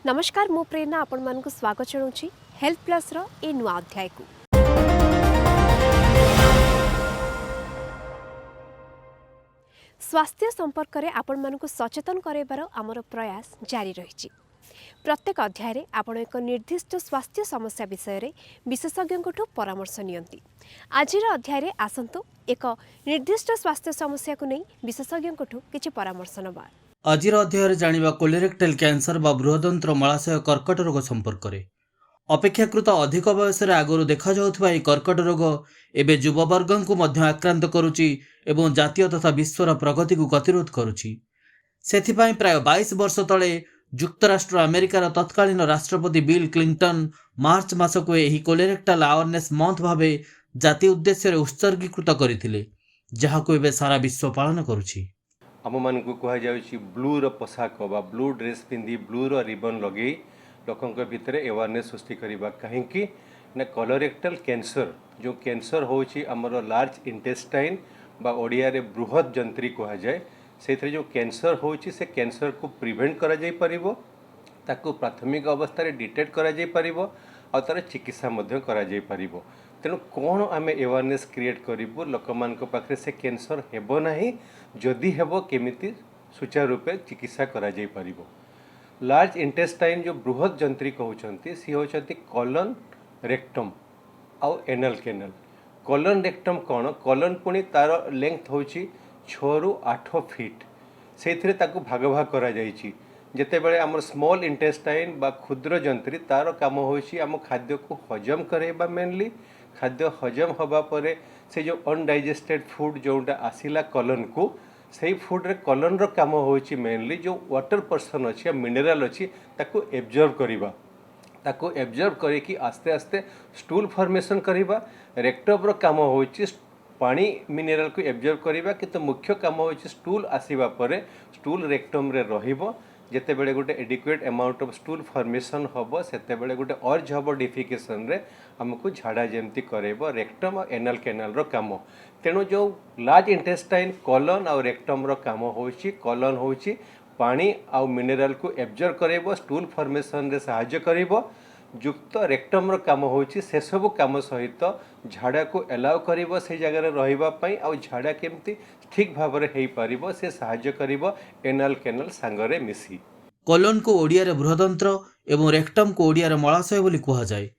नमस्कार मो प्रेरणा आपण मानक स्वागत जनाऊँ हेल्थ प्लस रो ए नुआ अध्याय को। स्वास्थ्य संपर्क में आपण मानक सचेतन कराइबार आमर प्रयास जारी रही। प्रत्येक अध्याय रे आपण एक निर्दिष्ट स्वास्थ्य समस्या विषय रे विशेषज्ञ परामर्श नियंती। आज अध्याय रे आसंतु एक निर्दिष्ट स्वास्थ्य समस्या को नहीं विशेषज्ञ किछि परामर्श नबा। आज अध्याय जानिबा कोलोरेक्टल कैंसर बा बृहदंत्र मलाशय कर्कट रोग संपर्क में। अपेक्षाकृत अधिक बयस आगु देखा जाउथबा ए कर्कट रोग एबे युववर्ग को मध्य आक्रांत करुची एवं जातीय तथा विश्वर प्रगति को गतिरोध करुची। सेथिपाई प्राय 22 वर्ष तले युक्तराष्ट्र अमेरिकार तत्कालीन राष्ट्रपति बिल क्लिंटन मार्च मास को यही कोलोरेक्टल अवेयरनेस मंथ भावे जाति उद्देश्य उत्सर्गीकृत करथिले, जहाको एबे सारा विश्व पालन करुची। आम मान कहुच्छी ब्लूर पोशाक बा ब्लू ड्रेस पिंधि ब्लूर रिबन लगे लोकों भितर अवेयरनेस सृष्टि करवा कहीं ना कोलोरेक्टल कैंसर जो कैंसर होची हमर लार्ज इंटेस्टाइन बा ओडिया रे बृहत जंत्री कह जाए से जो कैंसर होची से कैंसर को प्रिवेंट करा जाई परिबो, ताकू प्राथमिक अवस्था रे डिटेक्ट करा जाई परिबो और तार चिकित्सा मध्य करा जाई परिबो। तेणु कौन आम अवेयरनेस क्रिएट करूँ लोक मान पाखे से कैंसर हेबो नाही, जदि हेबो केमिति सुचारू रूपे चिकित्सा करा जाई परिबो। लार्ज इंटेस्टाइन जो बृहत जंत्री कहते सी होती कॉलन रेक्टम आउ एनल कैनल। कॉलन रेक्टम कौन कॉलन पुणी तार लेंथ होची 6 ରୁ 8 फीट से भाग भाग करा जाइछि। जेते बेले आम स्मॉल इंटेस्टाइन बा क्षुद्र जंत्री तार काम होची आम खाद्य को हजम करेबा मेनली खाद्य हजम हवा परे से जो अनडाइजेस्टेड फूड जोटा आसिला कॉलन को सही फूड रे कॉलन रो काम होची मेनली जो वाटर पर्सन अच्छी मिनरल अच्छी ताको एब्जॉर्ब करिबा, ताको एब्जॉर्ब करिकी आस्ते आस्ते स्टूल फॉर्मेशन करिबा। रेक्टम रो काम होची पानी मिनरल को एब्जॉर्ब करिबा, किंतु मुख्य काम होची स्टूल आसीबा परे स्टूल रेक्टम रे रहिबो। जेते बेले गोटे adequate amount of stool formation होबो सेते बेले गोटे अर्ज होबो डिफिकेशन रे हमको झाड़ा जेमती करेबो रेक्टम और एनल कैनल रो काम। तेणु जो लार्ज इंटेस्टाइन कॉलन और रेक्टम रो काम होची कॉलन होची पानी आउ मिनरल को एब्जॉर्ब करेबो स्टूल फॉर्मेशन रे सहायता करेबो। युक्त रेक्टम रो काम होची से सब काम सहित झाड़ा को एलाउ करिबो से जगह रे रहिबा पई आ झाड़ा केमती ठीक भाव रे हेई परिबो से सहायता करिबो एनल कैनल सांगरे मिसी। कोलन को ओडिया रे बृहदंत्र एवं रेक्टम को ओडिया रे मलाशय बोली कहा जाए।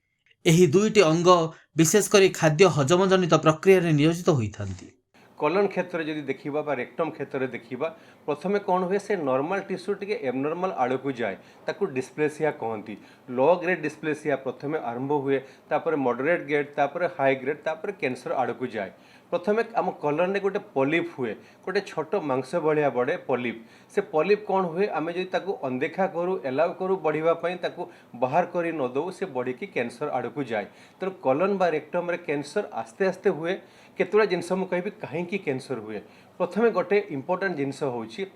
एही दुईटी अंग विशेष करी खाद्य हजम जनित प्रक्रिया रे नियोजित होइथांती। कॉलन क्षेत्र जदि देखिबा बा रेक्टम क्षेत्र देखिबा प्रथमे कौन हुए से नॉर्मल टिश्यू टिके एबनॉर्मल आड़ को जाए ताकू डिस्प्लेसिया कहती। लो ग्रेड डिस्प्लेसिया प्रथमे आरंभ हुए तापर मॉडरेट ग्रेड तापर हाई ग्रेड तापर कैंसर आड़ को जाए। प्रथमे आम कॉलन रे गोटे पॉलिप हुए गोटे छोट मांस भलिया बड़े पॉलिप। से पॉलिप कौन हुए आमे जदि ताकू अनदेखा करू एलाउ करू बढ़िबा पई ताकू बाहर करी न दऊ से बढ़िकी कैंसर आड़ को जाए। तेणु कॉलन बा रेक्टम रे कैंसर आस्ते आस्ते हुए। केतुड़ा जिनस मु कहबी कहीं कैंसर हुए प्रथमे गोटे इंपोर्टेंट जिनस होची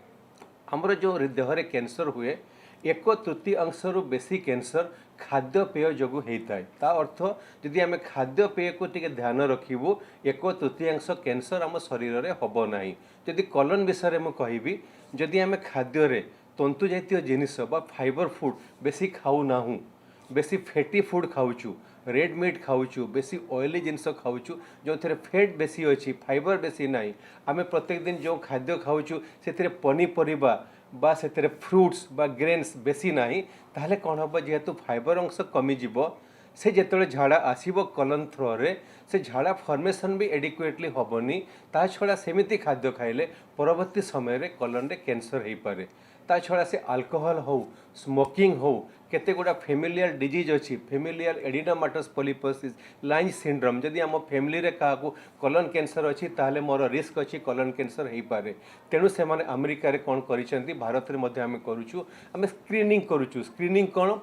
हमर जो देह रे कैंसर हुए 1/3 रु बेसी कैंसर खाद्य पेय जोगु होता है। ता अर्थ जदि आम खाद्य पेय को टिके ध्यान रखिबू 1/3 कैंसर आम शरीर रे हबो नाही। जदि कॉलन विषय में कहबी जदि आम खाद्य रे तंतु जातीय जिनिस बा फाइबर फूड बेसी खाऊ नाहू, बेसी फैटी फूड खाऊचु, रेड मीट खाऊचु, बेसी ऑयली जिनस खाऊचु जो थे फैट बेसी अच्छी फाइबर बेसी नाही। आम प्रत्येक दिन जो खाद्य खाऊचु से पनीपरिबा बा से फ्रुट्स बा ग्रेन्स बेसी नाही, ताहले कौन हम जेहेतु फाइबर अंश कमिजिब से जिते झाड़ा आसब कॉलन थ्रो रे से झाड़ा फॉर्मेशन भी एडिक्वेटली हेनी। ता छड़ा सेमिति खाद्य खाइले परवर्ती समय रे कॉलन रे कैंसर हो पारे। ता छड़ा से अल्कोहल हो स्मोकिंग हो केते गुड़ा फेमिलियल डिजीज अच्छी फेमिलियल एडिनोमाटस पॉलीपोसिस लाइंज सिंड्रोम जदि आम फैमिली रे का कॉलन कैंसर अच्छी ताहले मोर रिस्क अच्छी कॉलन कैंसर हो पारे। तेणु से माने अमेरिका रे कौन करिसेंती भारत रे मध्य आमे करूछु आमे स्क्रीनिंग करूछु। स्क्रीनिंग कौन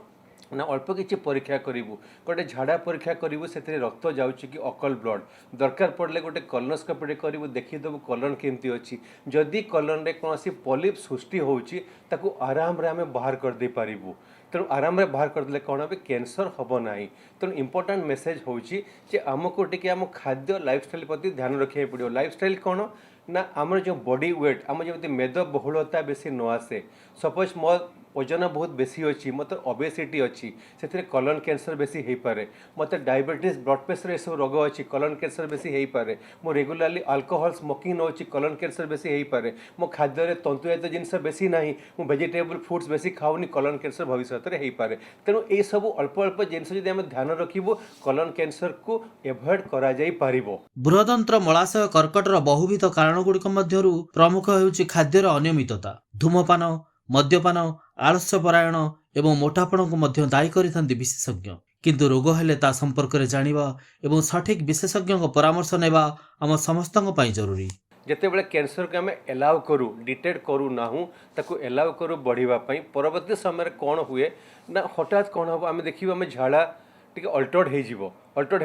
ना अल्प किसी परीक्षा करूँ गोटे झाड़ा परीक्षा करूँ से रक्त जाऊँगी कि अकल ब्लड दरकार पड़े गोटे कॉलोनोस्कोपी करूँ देखीदेव कॉलन केमती अच्छी। जदि कॉलन रे कौन पॉलिप सृष्टि होची ताकू आराम रे आमे बाहर कर दे पारिबू। तेणु आराम रे बाहर करदे कौन हम कैंसर हम ना। तेणु इंपोर्टेंट मेसेज होची जे आमको टिके आम खाद्य लाइफस्टाइल प्रति ध्यान रखा पड़ो। लाइफस्टाइल कौन ना आमर जो बॉडी वेट आम जमी मेद बहुलता बेसी न आसे। सपोज मो ओजन बहुत बेसी अच्छी मतलब ओबेसिटी अच्छी से कॉलन कैंसर बेसी हो पारे मतलब डायबिटीज ब्लड प्रेशर ये सब रोग अच्छी कॉलन कैंसर बेसी हो पारे मो रेगुलाली अल्कोहल स्मोकिंग नौ कॉलन कैंसर बेसी हो पारे मो खाद्य तंतुजात जिनस बेसी ना मुझे वेजिटेबल फ्रुट्स बेसी खाऊनी कॉलन कैंसर भविष्य में हो पारे तेणु ये सब अल्प अल्प जिनस जब आम ध्यान रखिबु कॉलन कैंसर को एवॉइड करा जाई पारिबो। ବୃହଦନ୍ତ୍ର ମଳାଶୟ କର୍କଟର ବହୁବିଧ କାରଣଗୁଡ଼ିକ ମଧ୍ୟରୁ ପ୍ରମୁଖ ହେଉଛି ଖାଦ୍ୟର ଅନିୟମିତତା। ଧୂମପାନ, ମଦ୍ୟପାନ, ଆଳସ୍ୟପରାୟଣ ଏବଂ ମୋଟାପଣକୁ ମଧ୍ୟ ଦାୟୀ କରିଥାନ୍ତି ବିଶେଷଜ୍ଞ। କିନ୍ତୁ ରୋଗ ହେଲେ ତା ସମ୍ପର୍କରେ ଜାଣିବା ଏବଂ ସଠିକ୍ ବିଶେଷଜ୍ଞଙ୍କ ପରାମର୍ଶ ନେବା ଆମ ସମସ୍ତଙ୍କ ପାଇଁ ଜରୁରୀ। ଯେତେବେଳେ କ୍ୟାନ୍ସରକୁ ଆମେ ଏଲାଉ କରୁ ଡିଟେକ୍ଟ କରୁ ନାହୁଁ ତାକୁ ଏଲାଉ କରୁ ବଢ଼ିବା ପାଇଁ ପରବର୍ତ୍ତୀ ସମୟରେ କ'ଣ ହୁଏ ନା ହଠାତ୍ କ'ଣ ହେବ ଆମେ ଦେଖିବା ଆମେ ଝାଡ଼ା ଟିକେ ଅଲ୍ଟର୍ଡ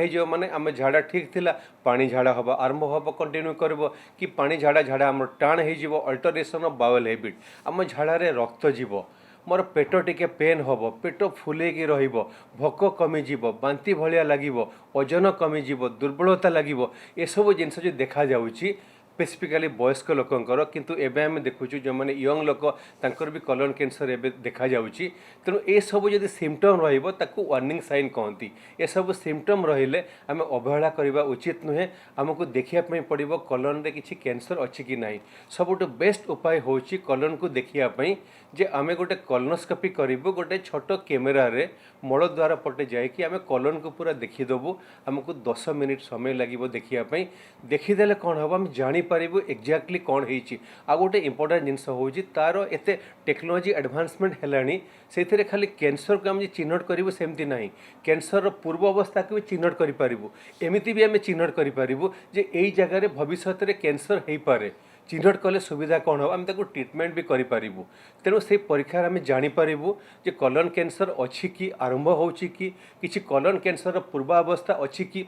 ହେଇଯିବ ମାନେ ଆମେ ଝାଡ଼ା ଠିକ୍ ଥିଲା ପାଣି ଝାଡ଼ା ହେବ ଆରମ୍ଭ ହେବ କଣ୍ଟିନ୍ୟୁ କରିବ କି ପାଣି ଝାଡ଼ା ଆମର ଟାଣ ହେଇଯିବ ଅଲ୍ଟରେସନ୍ ଅଫ୍ ବାୱେଲ୍ ହେବିଟ୍ ଆମ ଝାଡ଼ାରେ ରକ୍ତ ଯିବ मोर पेट टिके पेन हम पेट फुलेकी रहिबो भोक कमिजिबो बांती भलिया लागिबो ओजन कमिजिबो दुर्बलता लागिबो ए सब जिनस जो देखा जाउची स्पेसिफिकाली वयस्क लोकंकर किंतु एबे हम देखुछु जो माने यंग लोक तांकर भी कॉलन कैंसर एबे देखा जाउची तेणु ए सब जदि सिम्पटम रहिबो ताकू वार्निंग साइन कहती ए सब सिम्पटम रहिले आम अवहेला करबा उचित नुहे आमको देखिया पई पड़िबो कॉलन रे किछि कैंसर अछि कि नाही सबुठ बेस्ट उपाय होची कॉलन को देखिया पई जे आमे गोटे कॉलोनोस्कोपी करिबो गोटे छोट कैमेरा रे मल द्वार पटे जाय कि आमे कॉलन को पूरा देखि देबो हमको 10 मिनिट समय लागिबो देखिया पई देखिदेले कोन हबो हम जानि पारिबो एक्जाक्टली कौन होइछि आ गोटे इंपोर्टेंट जिनस होउछि तार एते टेक्नोलॉजी एडवांसमेंट हेलानी सेथिरे खाली कैंसर को हम जे चिन्हट करिबो सेमति नाही कैंसर पूर्व अवस्था को भी चिन्हट करि पारिबो एमिति भी हम चिन्हट करि पारिबो जे एई जगह रे भविष्य रे कैंसर हेइ पारे चिन्हट कले सुविधा कौन हो आम ताको ट्रिटमेंट भी करूँ तेणु से परीक्षार आम जानीपारू जे कॉलन कैंसर अच्छी कि आरंभ होची कि किसी कॉलन कैंसर पूर्वावस्था अच्छी कि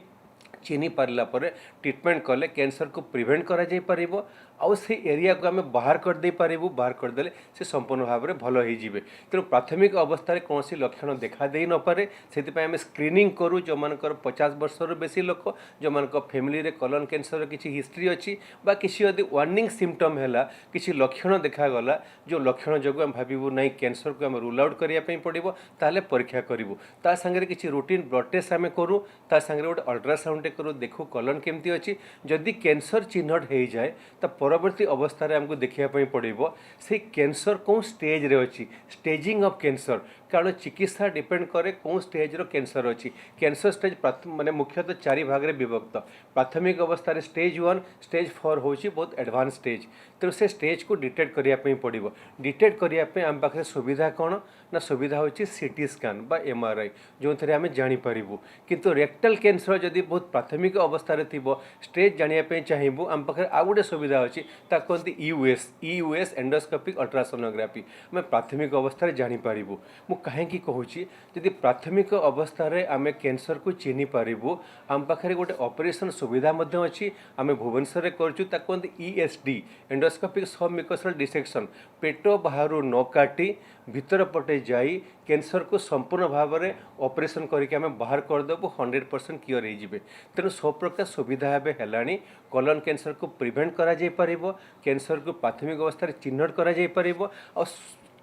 चिन्ह पारा पर ट्रिटमेंट कले कैंसर को प्रिवेंट करा जाई परिबो आउ से एरिया को आम बाहर कर दे पारिबु बाहर करदेले से संपूर्ण भाव में भल हो जिवे तेणु प्राथमिक अवस्था कौन लक्षण देखा दे न पारे से आम स्क्रीनिंग करूँ जो मानकर 50 वर्षर बेसी लोक जो मान फैमिली रे कॉलन कैंसर किसी हिस्ट्री अच्छी बा किसी यदि वार्निंग सिम्पटम है किसी लक्षण देखागला जो लक्षण जो आम भावु ना कैंसर को आम रूल आउट करने पड़ो ताले परीक्षा करूँ ता सागर किसी रूटीन ब्लड टेस्ट आम करूँ ता सागर गोटे अल्ट्रासाउंड करूँ देखू कॉलन केमती अच्छी जदि कैंसर चिन्हट हो जाए तो परवर्ती अवस्था रे हमको देखिया पड़ो से कैंसर कौन स्टेज रे अच्छी स्टेजिंग ऑफ कैंसर कारण चिकित्सा डिपेंड करे कौन स्टेज रो कैंसर अच्छी कैंसर स्टेज माने मुख्यतः 4 भाग रे विभक्त प्राथमिक अवस्था रे स्टेज 1 स्टेज 4 होची बहुत एडवांस स्टेज तो से स्टेज को डिटेक्ट करिया पई पड़िबो डिटेक्ट करिया पई हम पाखरे सुविधा कोन ना सुविधा होची सीटी स्कैन बा एमआरआई जो थरे हमें जानि परिबो किंतु रेक्टल कैंसर जदि बहुत प्राथमिक अवस्था रे थिबो स्टेज जानिया पई चाहिबो हम पाखरे आ गुटे सुविधा होची ता कोनती ईयूएस एंडोस्कोपिक अल्ट्रासोनोग्राफी हम प्राथमिक अवस्था रे जानि परिबो मु कहीं कहूँ जदि प्राथमिक अवस्था रे आमे कैंसर को चिन्ह पारिबु आम पाखरे गोटे ऑपरेशन सुविधा मध्य अच्छी आम भुवनेश्वर करचु ताको ईएसडी एंडोस्कोपिक सब म्यूकोसल डिसेक्शन पेट बाहर न काटी भीतर पटे जाई कैंसर को संपूर्ण भाव में ऑपरेशन करके आम बाहर करदेबू 100% क्योर हो तेणु सब प्रकार सुविधा है कॉलन कैंसर को प्रिवेंट करा जाई परिबो कैंसर को प्राथमिक अवस्था चिन्हट करा जाई परिबो और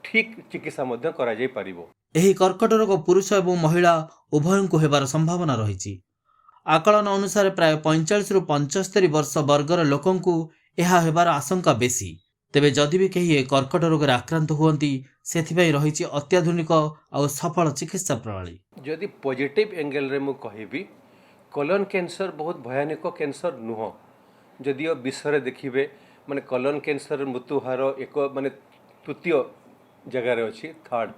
ठीक चिकित्सा मध्य करा जाई परिबो। ଏହି କର୍କଟ ରୋଗ ପୁରୁଷ ଏବଂ ମହିଳା ଉଭୟଙ୍କୁ ହେବାର ସମ୍ଭାବନା ରହିଛି। ଆକଳନ ଅନୁସାରେ ପ୍ରାୟ 45 ରୁ 75 ବର୍ଷ ବର୍ଗର ଲୋକଙ୍କୁ ଏହା ହେବାର ଆଶଙ୍କା ବେଶୀ। ତେବେ ଯଦି ବି କେହି ଏ କର୍କଟ ରୋଗରେ ଆକ୍ରାନ୍ତ ହୁଅନ୍ତି ସେଥିପାଇଁ ରହିଛି ଅତ୍ୟାଧୁନିକ ଆଉ ସଫଳ ଚିକିତ୍ସା ପ୍ରଣାଳୀ। जदि पॉजिटिव एंगल रे मु कहिबी कॉलन कैंसर बहुत भयानक कैंसर नुह जदिओ विश्व देखिए माने कॉलन कैंसर मृत्युहार एक माने तृतीय जगार अच्छी थर्ड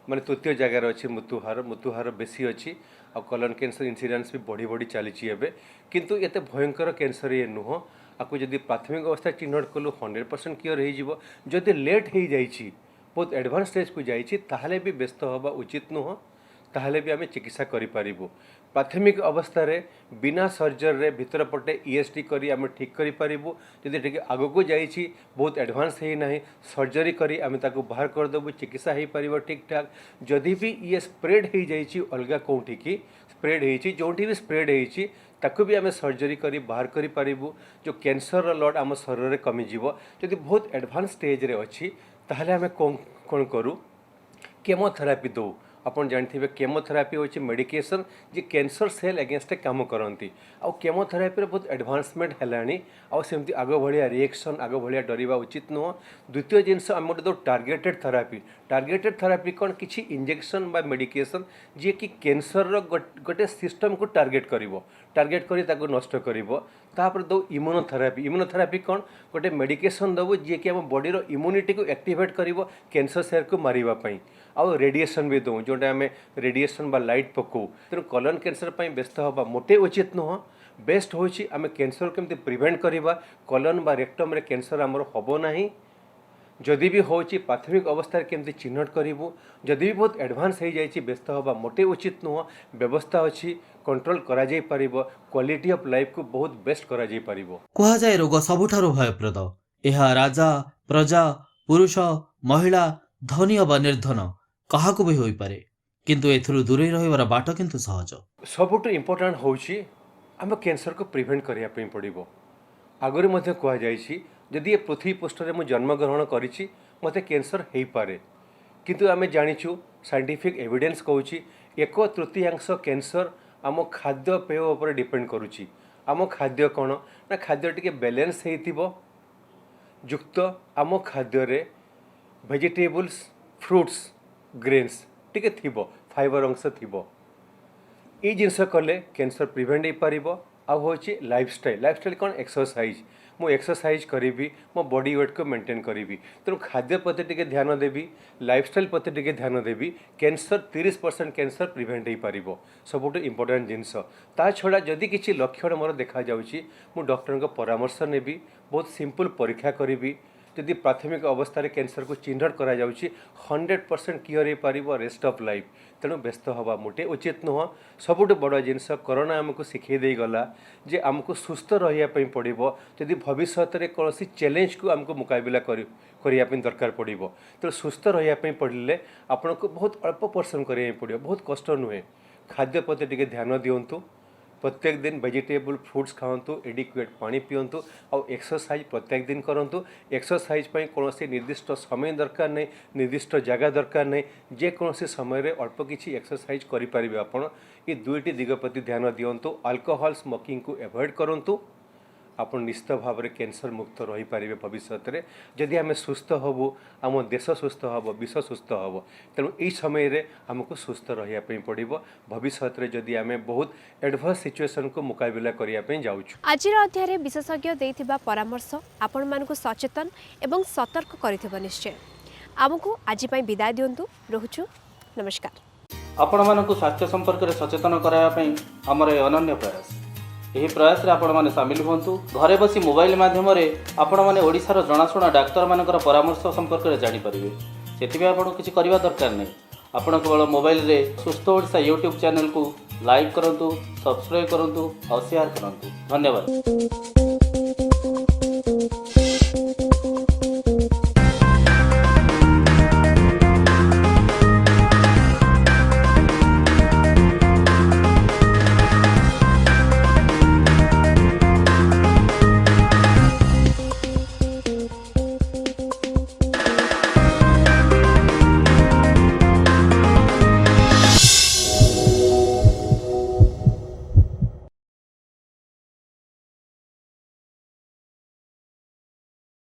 माने तृतीय जगार अच्छी मृत्युहार बेसी अच्छी आ कॉलन कैंसर इन्सीडेंस भी बढ़ी बढ़ी चली एबे किंतु एते भयंकर कैंसर ये नुह आपको जदि प्राथमिक अवस्था चिन्हट कलु 100% क्योर हो जदि लेट हो जाइए बहुत एडवांस स्टेज को जाइए ताहले भी व्यस्त हवा उचित नुह ताहले भी आम चिकित्सा करूँ प्राथमिक अवस्था रे बिना सर्जरी रे भीतर पटे ईएसडी करी आम ठीक करूँ जदि ठीक आग को जाइए बहुत एडवांस है ना सर्जरी करी आम ताको बाहर करदेबू चिकित्सा हो पार ठीक ठाक जदि भी ये स्प्रेड हो जाइए अलग कौटी की स्प्रेड हो जोटी भी स्प्रेड हो ताकू भी आम सर्जरी करी बाहर करी पारिबु जो कैंसर लड आम शरीर में कमिजिव जदि बहुत एडवांस स्टेज रे अच्छी ताहले आम कौन करूँ केमोथेरापी दो आपन जानथिबे केमोथेरापी होची मेडिकेशन जे कैंसर सेल अगेंस्ट काम करती आ केमोथेरापी रे बहुत एडवांसमेंट हेलानी आ सेमती आग भलिया रिएक्शन आग भलिया डरिबा उचित नुह द्वितीय जिनस आम गोटे दो टार्गेटेड थेरापी कौन किछि इंजेक्शन बा मेडिकेशन जे कि कैंसर रो गोटे सिस्टम को टार्गेट करी ताको नष्ट करिवो तापर दो इम्यूनोथेरापी कौन गोटे मेडिकेशन दबो जे कि हम बॉडी रो इम्यूनिटी को एक्टिवेट करिवो कैंसर सेल को मारिबा पई आउ रेडिएशन भी दो जोटा आम रेडिएशन बा लाइट पकौ तेणु कॉलन कैंसर पर व्यस्त हवा मोटे उचित नुह बेस्ट होची आम कैंसर केमती प्रिवेंट करवा कॉलन बा रेक्टम रे कैंसर आमर हबो नाही जदि भी होची प्राथमिक अवस्था केमती चिन्हट करूँ जदि भी बहुत एडवांस हो जाइए व्यस्त हवा मोटे उचित नुह व्यवस्था अच्छी कंट्रोल करा जाई परिबो क्वालिटी ऑफ लाइफ को बहुत बेस्ट करा जाई परिबो କୁହାଯାଏ ରୋଗ ସବୁଠାରୁ ଭୟପ୍ରଦ। ଏହା ରାଜା ପ୍ରଜା ପୁରୁଷ ମହିଳା ଧନୀ ଅବା ନିର୍ଧନ କାହାକୁ ବି ହୋଇପାରେ, କିନ୍ତୁ ଏଥିରୁ ଦୂରେଇ ରହିବାର ବାଟ କିନ୍ତୁ ସହଜ। सबुठ इम्पोर्टाट होची आम कैंसर को प्रिवेंट करिया पई पड़िबो। आगरे मध्य कहा जाइछि जदि ये पृथ्वी पृष्ठ में जन्म ग्रहण करिछि मते कैंसर हेई पारे, किंतु आमे जानिछु साइंटिफिक एविडेंस कहूछि 1/3 कैंसर आम खाद्य पेय उपर डिपेंड करुछि। आम खाद्य कौन ना खाद्य टिके बैलेंस हेइथिबो युक्त आम खाद्य रे वेजिटेबल्स फ्रूट्स ग्रेन्स टिके थिबो फाइबर अंश थिबो ये जिनस कले कैंसर प्रिवेंट हो पारिबो। आ होछि लाइफस्टाइल कौन एक्सरसाइज मु एक्सरसाइज करी मो बॉडी वेट को मेंटेन करी तेणु खाद्य प्रति टिके ध्यान देवी लाइफस्टाइल प्रति टिके ध्यान देवी कैंसर 30% कैंसर प्रिवेंट हो पारिबो सबुठ इम्पोर्टेंट जिनस। ता छड़ा जदि किछि लक्षण मोर देखा जाउछि मु डॉक्टर को परामर्श नेबी बहुत सिंपल परीक्षा करी जदि प्राथमिक अवस्था रे कैंसर को चिन्हट करा जाउछि 100% क्योर हो पारिबो रेस्ट ऑफ लाइफ। तेणु व्यस्त हवा मोटे उचित नुह सबुठ बड़ जिनस कोरोना आमको शिखई दे गला जे आमको सुस्थ रहिया पई पड़िबो जदि भविष्य रे कोनोसी चैलेंज को आमको मुकाबला करिया पई दरकार पड़िबो। तेणु सुस्थ रहिया पई पड़िले आपनको बहुत अल्प परिश्रम करिया पड़िबो बहुत कष्ट नुहे। खाद्य प्रति टिके ध्यान दियंतु प्रत्येक दिन वेजिटेबल फ्रूट्स खाआंतु एडिक्वेट पानी पियंतु और एक्सरसाइज प्रत्येक दिन करंतु। एक्सरसाइज पई कोनोसी निर्दिष्ट समय दरकार नहीं निर्दिष्ट जगह दरकार नहीं जे कोनोसी समय रे अल्प किछि एक्सरसाइज करि परिबे आपण। ये दुईटी दिग प्रति ध्यान दियंतु अल्कोहल स्मोकिंग को एवॉइड करंतु आप निश्चित भाव में कैंसर मुक्त रही पारे भविष्य में जदि आम सुस्थ हबू आम देश सुस्थ हम विश्व सुस्थ हम तेणु यही समय रे आमको सुस्थ रही पड़ो भविष्य में जदि आम बहुत एडवर्स सिचुएशन को मुकाबला करने जाऊँ। आज अध्याय विशेषज्ञ देथिबा परामर्श आपण मानकु सचेतन एवं सतर्क करिथिबो निश्चय। आमको आज पई विदाय दियंतु रोहुछु नमस्कार। आपण मानकु स्वास्थ्य संपर्क में सचेतन कराया आमर अनन्य प्रयास यही प्रयास रे आपण माने शामिल हुंतु। घरे बसी मोबाइल माध्यम रे आपण माने ओडिसा रो जणाशुणा डाक्टर मानकर परामर्श संपर्क में जानि परिबे। सेतिबे आपण किछि करबा दरकार नै। आपण केवल मोबाइल रे सुस्थ ओडिसा यूट्यूब चैनल को लाइक करंतु सब्सक्राइब करंतु और शेयर करंतु। धन्यवाद।